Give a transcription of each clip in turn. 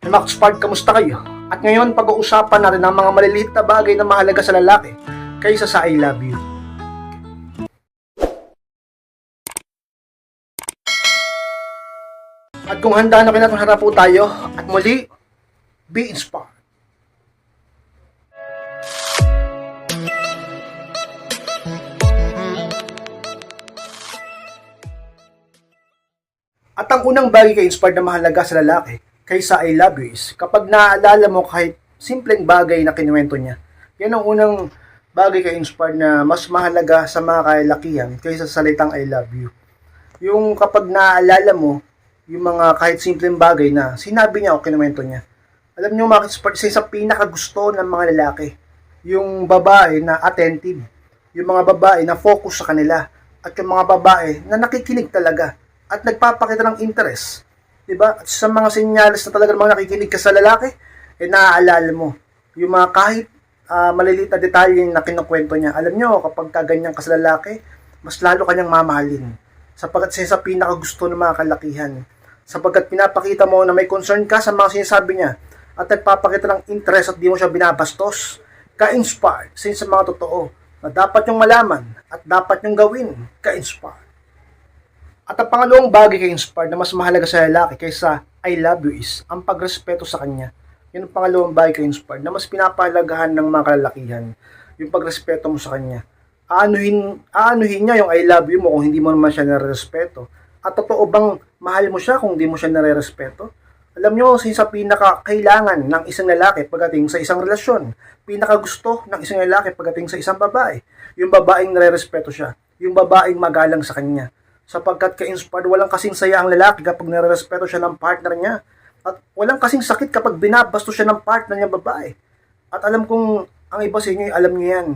Max-Part, kamusta kayo? At ngayon, pag-uusapan natin ang mga maliliit na bagay na mahalaga sa lalaki kaysa sa I love you. At kung handa na kayo, harap po tayo. At muli, be inspired. At ang unang bagay kay inspired na mahalaga sa lalaki kaysa I love you is kapag naaalala mo kahit simpleng bagay na kinuwento niya. Yan ang unang bagay kay inspired na mas mahalaga sa mga kalakihan kaysa sa salitang I love you. Yung kapag naaalala mo yung mga kahit simpleng bagay na sinabi niya o kinuwento niya. Alam niyo mga inspired, isa sa pinakagusto ng mga lalaki, yung babae na attentive, yung mga babae na focus sa kanila, at yung mga babae na nakikinig talaga at nagpapakita ng interest. Diba? At sa mga senyales na talaga mga nakikinig ka sa lalaki, naaalala mo yung mga kahit maliliit na detalye na kinukwento niya. Alam nyo, kapag kaganyan ka sa lalaki, mas lalo kanyang mamahalin. Sapagkat siya sa pinakagusto ng mga kalakihan. Sapagkat pinapakita mo na may concern ka sa mga sinasabi niya at nagpapakita ng interest at di mo siya binabastos, ka-inspired sa mga totoo na dapat yung malaman at dapat yung gawin, ka-inspired. At ang pangalawang bagay kay inspired na mas mahalaga sa lalaki kaysa I love you is ang pagrespeto sa kanya. Yan ang pangalawang bagay kay inspired na mas pinapahalagahan ng mga kalalakihan. Yung pagrespeto mo sa kanya. Aanuhin niya yung I love you mo kung hindi mo naman siya nare-respeto. At totoo bang mahal mo siya kung hindi mo siya nare-respeto? Alam nyo, sa pinaka-kailangan ng isang lalaki pagdating sa isang relasyon, pinaka-gusto ng isang lalaki pagdating sa isang babae, yung babaeng nare-respeto siya, yung babaeng magalang sa kanya. Sapagkat ka-inspired, walang kasing saya ang lalaki kapag nare-respeto siya ng partner niya. At walang kasing sakit kapag binabasto siya ng partner niya babae. At alam kong ang iba sa inyo, alam niyo yan.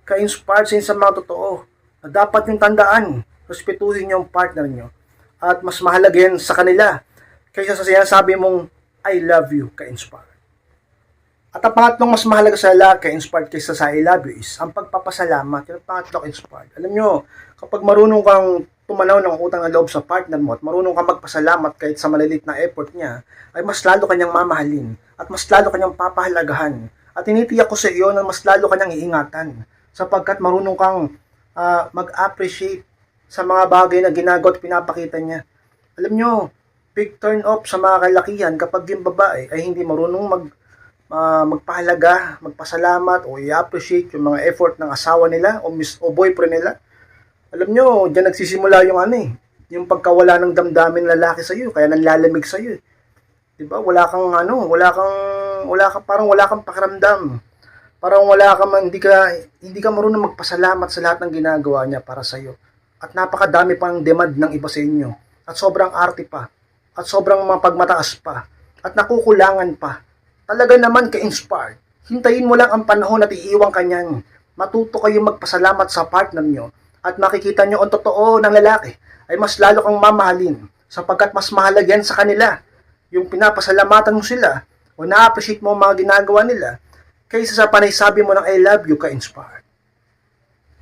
Ka-inspired sa mga totoo. Na dapat yung tandaan, respetuhin niyo ang partner niyo. At mas mahalaga yan sa kanila kaysa sa sinasabi mong I love you, ka-inspired. At ang pangatlong mas mahalaga sa lalaki, ka-inspired kaysa sa I love you is ang pagpapasalamat. Yung pangatlo, ka-inspired. Alam nyo, kapag marunong kang tumanaw ng utang na loob sa partner mo at marunong kang magpasalamat kahit sa malilit na effort niya, ay mas lalo kanyang mamahalin at mas lalo kanyang papahalagahan. At tinitiyak ko sa iyo na mas lalo kanyang iingatan sapagkat marunong kang mag-appreciate sa mga bagay na ginagawa at pinapakita niya. Alam nyo, big turn off sa mga kalakihan kapag yung babae ay hindi marunong magpahalaga, magpasalamat o i-appreciate yung mga effort ng asawa nila o boyfriend nila. Alam nyo, dyan nagsisimula yung yung pagkawala ng damdamin lalaki sa iyo, kaya nanlalamig sa iyo. 'Di ba? Parang wala kang pakiramdam. Parang hindi ka marunong magpasalamat sa lahat ng ginagawa niya para sa iyo. At napakadami pang demand ng iba sa inyo. At sobrang arte pa. At sobrang mapagmataas pa. At nakukulangan pa. Talaga naman ka-inspired. Hintayin mo lang ang panahon at iiwang kanyan. Matuto kayong magpasalamat sa partner nyo. At makikita nyo ang totoo ng lalaki ay mas lalo kang mamahalin sapagkat mas mahalaga yan sa kanila yung pinapasalamatan mo sila o na-appreciate mo ang mga ginagawa nila kaysa sa panaysabi mo ng I love you, ka-inspired.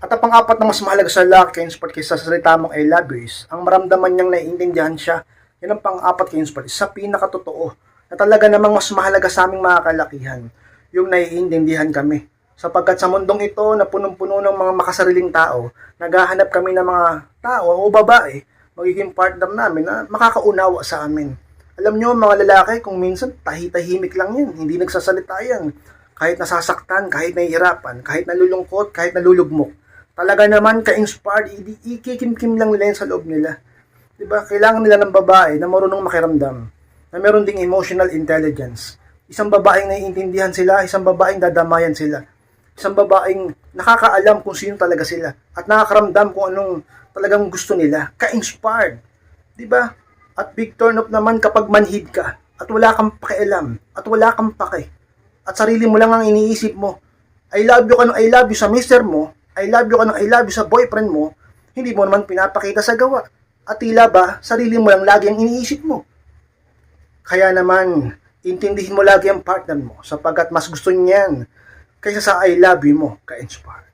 At ang pang-apat na mas mahalaga sa lalaki, ka-inspired kaysa sa salita mong I love you is ang maramdaman niyang naiintindihan siya. Yan ang pang-apat, ka-inspired, sa pinakatotoo na talaga namang mas mahalaga sa aming mga kalakihan yung naiintindihan kami. Sapagkat sa mundong ito na punong-puno ng mga makasariling tao, naghahanap kami ng mga tao o babae, magiging partner namin na makakaunawa sa amin. Alam nyo mga lalaki, kung minsan tahimik lang yan, hindi nagsasalita yan. Kahit nasasaktan, kahit nahihirapan, kahit nalulungkot, kahit nalulugmok. Talaga naman ka-inspired, ikikimkim lang nila yan sa loob nila. Diba? Kailangan nila ng babae na marunong makiramdam, na meron ding emotional intelligence. Isang babaeng naiintindihan sila, isang babaeng dadamayan sila. Isang babaeng nakakaalam kung sino talaga sila at nakakaramdam kung anong talagang gusto nila. Ka-inspired. Diba? At big turn up naman kapag manhid ka at wala kang pakialam at wala kang pake. At sarili mo lang ang iniisip mo. I love you ka ng I love you sa mister mo. I love you ka ng I love you sa boyfriend mo. Hindi mo naman pinapakita sa gawa. At tila ba, sarili mo lang lagi ang iniisip mo. Kaya naman, intindihin mo lagi ang partner mo sapagkat mas gusto niyan kaysa sa I love you mo, ka-inspired.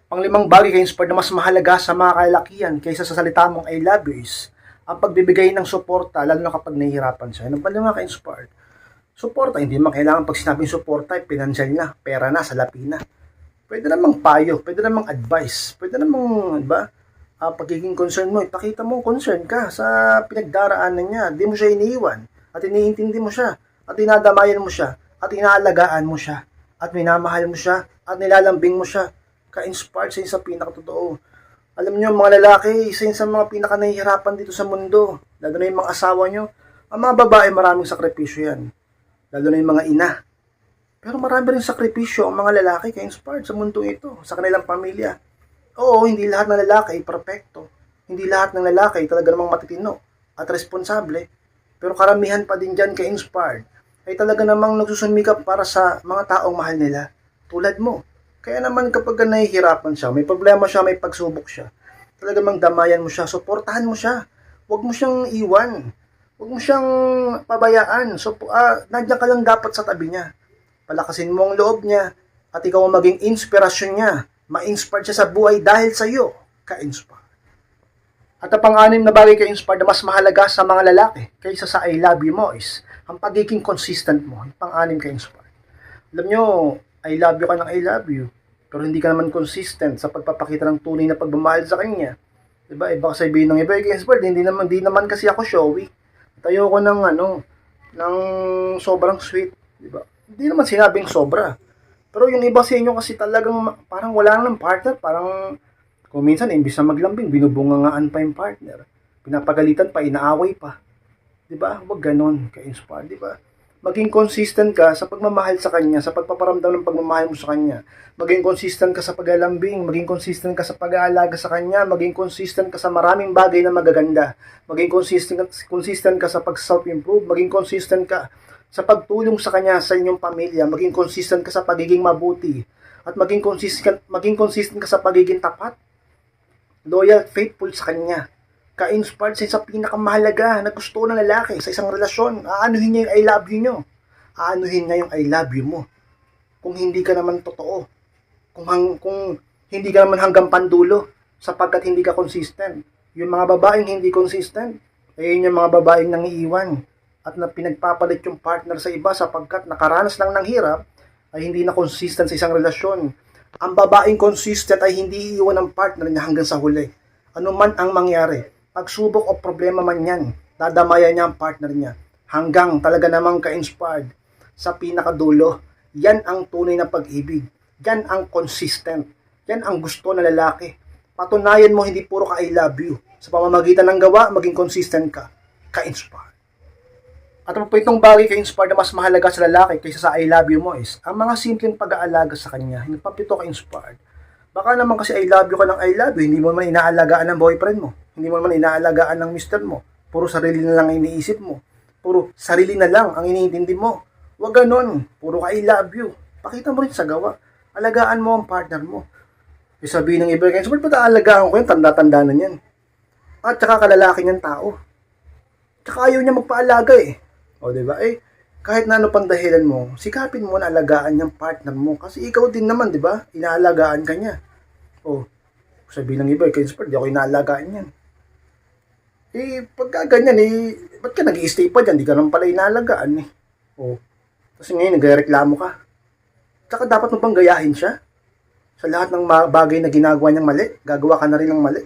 Panglimang bagay ka-inspired na mas mahalaga sa mga kalakihan kaysa sa salita mong I love you is ang pagbibigay ng suporta lalo na kapag nahihirapan siya. Ang panglima ka-inspired, Suporta, hindi man kailangan pag sinabing suporta, pinansyal na, pera na, salapi na. Pwede namang payo, pwede namang advice, pwede namang, di ba, pagiging concern mo, ipakita mo concern ka sa pinagdaraanan niya. Di mo siya iniiwan, at iniintindi mo siya, at dinadamayan mo siya, at inaalagaan mo siya, at minamahal mo siya, at nilalambing mo siya. Ka-inspired sa pinakatotoo. Alam niyo, mga lalaki, isa yun sa mga pinaka-nahihirapan dito sa mundo. Lalo na yung mga asawa niyo. Ang mga babae, maraming sakripisyo yan. Lalo na yung mga ina. Pero marami rin sakripisyo ang mga lalaki ka-inspired sa mundo ito, sa kanilang pamilya. Oo, hindi lahat ng lalaki ay perfecto. Hindi lahat ng lalaki ay talaga namang matitino at responsable. Pero karamihan pa din dyan ka-inspired ay talaga namang nagsusumikap para sa mga taong mahal nila. Tulad mo. Kaya naman kapag nahihirapan siya, may problema siya, may pagsubok siya, talaga namang damayan mo siya, suportahan mo siya. Huwag mo siyang iwan. Huwag mo siyang pabayaan. So, nandiyan ka lang dapat sa tabi niya. Palakasin mo ang loob niya at ikaw ang maging inspirasyon niya. Ma-inspired siya sa buhay dahil sa iyo. Ka-inspire. At ang pang-anim na bagay ka-inspire na mas mahalaga sa mga lalaki kaysa sa I love you mo is ang pagiging consistent mo. Yung pang-anim ka-inspire. Alam nyo, I love you ka ng I love you. Pero hindi ka naman consistent sa pagpapakita ng tunay na pagmamahal sa kanya. Diba? Iba ka sabihin ng iba, ka-inspired, hindi naman kasi ako showy. Tayo ko ng ng sobrang sweet. Diba? Hindi naman sinabing sobra. Pero yung iba sa inyo kasi talagang parang wala nang partner. Parang kung minsan, imbis na maglambing, binubungangaan pa yung partner. Pinapagalitan pa, inaaway pa. Diba? Huwag ganon ka-inspire. Diba? Maging consistent ka sa pagmamahal sa kanya, sa pagpaparamdam ng pagmamahal mo sa kanya. Maging consistent ka sa paglalambing, maging consistent ka sa pag-aalaga sa kanya, maging consistent ka sa maraming bagay na magaganda. Maging consistent ka sa pag-self-improve, maging consistent ka sa pagtulong sa kanya sa inyong pamilya, maging consistent ka sa pagiging mabuti, at maging consistent ka sa pagiging tapat, loyal, faithful sa kanya. Ka-inspired sa pinakamahalaga na gusto ng lalaki sa isang relasyon. Aanuhin niya yung I love you nyo. Aanuhin niya yung I love you mo. Kung hindi ka naman totoo. Kung hindi ka naman hanggang pandulo sapagkat hindi ka consistent. Yung mga babaeng hindi consistent, ayun yung mga babaeng nangiiwan at na pinagpapalit yung partner sa iba sapagkat nakaranas lang ng hirap ay hindi na consistent sa isang relasyon. Ang babaeng consistent ay hindi iiwan ng partner niya hanggang sa huli. Ano man ang mangyari, pagsubok o problema man yan, dadamayan niya ang partner niya hanggang talaga namang ka-inspired sa pinakadulo. Yan ang tunay na pag-ibig. Yan ang consistent. Yan ang gusto ng lalaki. Patunayan mo hindi puro ka I love you. Sa pamamagitan ng gawa, maging consistent ka. Ka-inspired. At ang itong bagay ka-inspired na mas mahalaga sa lalaki kaysa sa I love you mo is ang mga simpleng pag-aalaga sa kanya. Hindi pa pito ka-inspired. Baka naman kasi I love you ka ng I love you, hindi mo naman inaalagaan ng boyfriend mo. Hindi mo naman inaalagaan ng mister mo. Puro sarili na lang ang iniisip mo. Puro sarili na lang ang iniintindi mo. Huwag ganon. Puro ka I love you. Pakita mo rin sa gawa. Alagaan mo ang partner mo. E sabihin ng iba, sabi pa aalagaan ko yan, tanda-tanda na yan. At saka kalalaki niyang tao. Tsaka ayaw niya magpaalaga eh. O diba? Eh, kahit na ano pang dahilan mo, sikapin mo na alagaan yung partner mo. Kasi ikaw din naman, di ba? Inaalagaan ka niya. O, sabihin ng iba, ka-inspired, di ako inaalagaan yan. Eh, pagka ganyan, eh, ba't ka nag-i-stay pa dyan? Di ka naman pala inaalagaan eh. O, kasi ngayon, nagreklamo ka. Tsaka dapat mo pang gayahin siya. Sa lahat ng bagay na ginagawa niyang mali, gagawa ka na rin ng mali.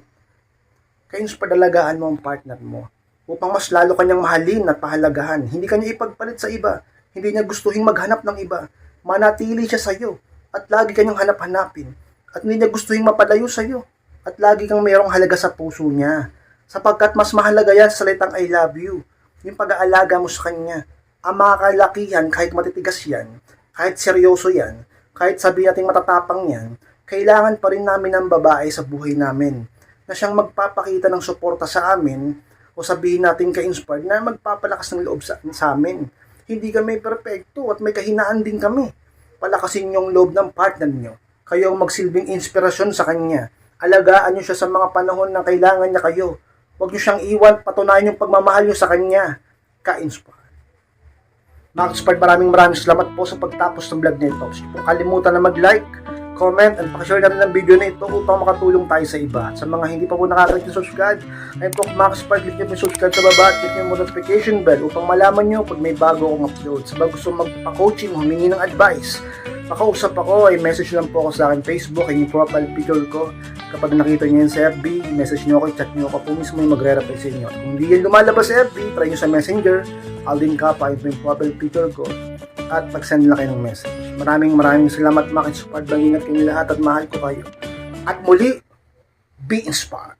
Ka-inspired, alagaan mo ang partner mo upang mas lalo kanyang mahalin at pahalagahan. Hindi kanya ipagpalit sa iba. Hindi niya gustuhin maghanap ng iba. Manatili siya sa iyo at lagi kanyang hanap-hanapin. At hindi niya gustuhin mapalayo sa iyo at lagi kang mayroong halaga sa puso niya. Sapagkat mas mahalaga yan sa salitang I love you. Yung pag-aalaga mo sa kanya. Ang mga kalakihan, kahit matitigas yan, kahit seryoso yan, kahit sabihin natin matatapang yan, kailangan pa rin namin ng babae sa buhay namin na siyang magpapakita ng suporta sa amin o sabihin natin ka-inspired na magpapalakas ng loob sa amin. Hindi kami perfecto at may kahinaan din kami. Palakasin yung loob ng partner nyo. Kayo ang magsilbing inspirasyon sa kanya. Alagaan nyo siya sa mga panahon na kailangan niya kayo. Huwag nyo siyang iwan, patunayan yung pagmamahal nyo sa kanya. Ka-inspired. Mga ka-inspired, maraming salamat po sa pagtapos ng vlog nito. Huwag kalimutan na mag-like, comment, and pakishare natin ng video na ito upang makatulong tayo sa iba. Sa mga hindi pa po nakakalik ng subscribe, ayun po, Max Spark, click nyo po yung subscribe sa baba at click nyo yung notification bell upang malaman nyo pag may bago akong upload. Sa mga gusto magpa-coaching, humingi ng advice, makausap ako, ay message lang po ako sa akin Facebook, yung profile picture ko. Kapag nakita nyo yan sa FB, message nyo ako, chat nyo ako po mismo yung magre-reply sa inyo. Kung hindi yan lumalabas sa FB, try nyo sa Messenger, Aldin Kappa, yung profile picture ko, at mag-send lang kayo ng message. Maraming salamat, makisupport. Ingat kayong lahat at mahal ko kayo. At muli, be inspired.